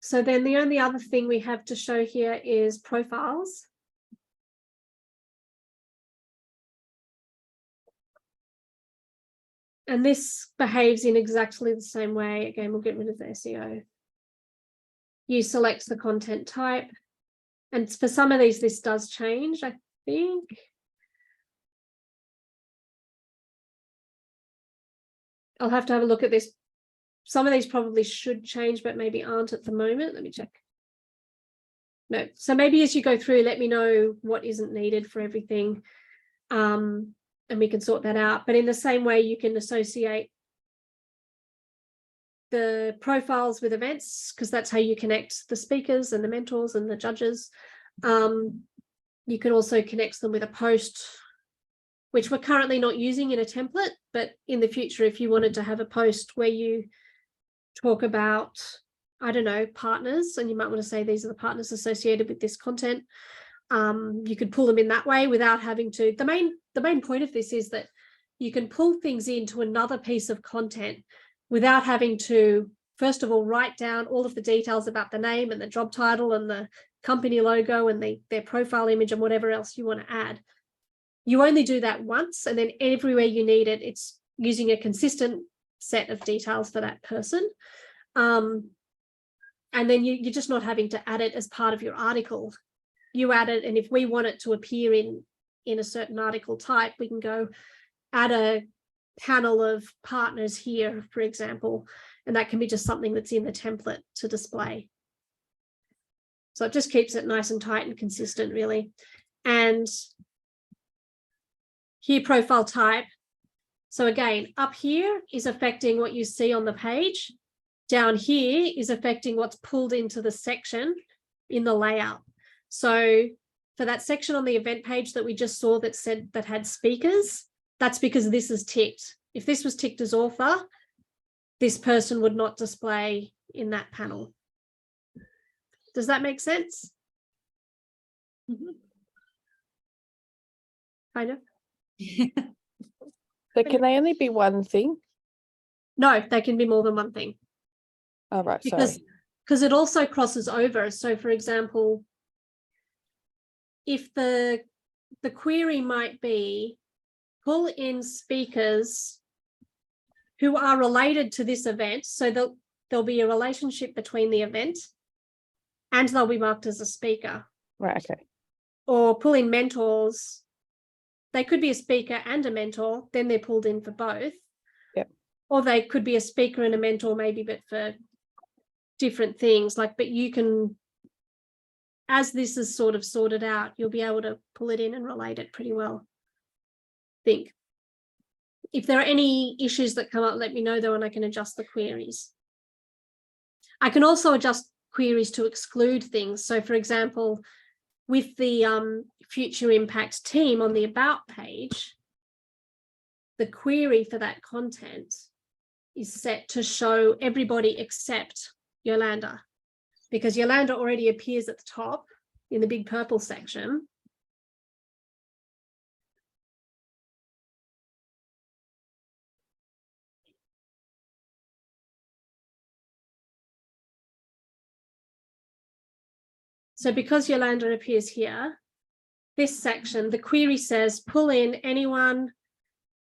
So then the only other thing we have to show here is profiles. And this behaves in exactly the same way. Again, we'll get rid of the SEO. You select the content type. And for some of these, this does change, I think. I'll have to have a look at this. Some of these probably should change, but maybe aren't at the moment. Let me check. No, so maybe as you go through, let me know what isn't needed for everything. And we can sort that out. But in the same way, you can associate the profiles with events, because that's how you connect the speakers and the mentors and the judges. You can also connect them with a post, which we're currently not using in a template, but in the future, if you wanted to have a post where you talk about, I don't know, partners, and you might want to say these are the partners associated with this content, you could pull them in that way without having to. The main point of this is that you can pull things into another piece of content without having to, first of all, write down all of the details about the name and the job title and the company logo and their profile image and whatever else you want to add. You only do that once, and then everywhere you need it, it's using a consistent set of details for that person. And then you're just not having to add it as part of your article. You add it, and if we want it to appear in a certain article type, we can go add a panel of partners here, for example, and that can be just something that's in the template to display. So it just keeps it nice and tight and consistent, really. And here, profile type. So again, up here is affecting what you see on the page. Down here is affecting what's pulled into the section in the layout. So for that section on the event page that we just saw that said that had speakers, that's because this is ticked. If this was ticked as author, this person would not display in that panel. Does that make sense? Mm-hmm. Kind of. So can they only be one thing? No, they can be more than one thing. Oh, right, because it also crosses over. So for example, if the query might be pull in speakers who are related to this event, so there'll be a relationship between the event and they'll be marked as a speaker. Right, okay. Or pull in mentors. They could be a speaker and a mentor, then they're pulled in for both. Yep. Or they could be a speaker and a mentor maybe, but for different things. But you can, as this is sort of sorted out, you'll be able to pull it in and relate it pretty well. I think. If there are any issues that come up, let me know though, and I can adjust the queries. I can also adjust queries to exclude things. So for example, with the future impact team on the about page, the query for that content is set to show everybody except Yolanda, because Yolanda already appears at the top in the big purple section. So because Yolanda appears here, this section, the query says, pull in anyone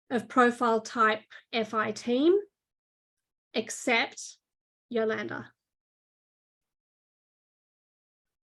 of profile type FI team, except Yolanda.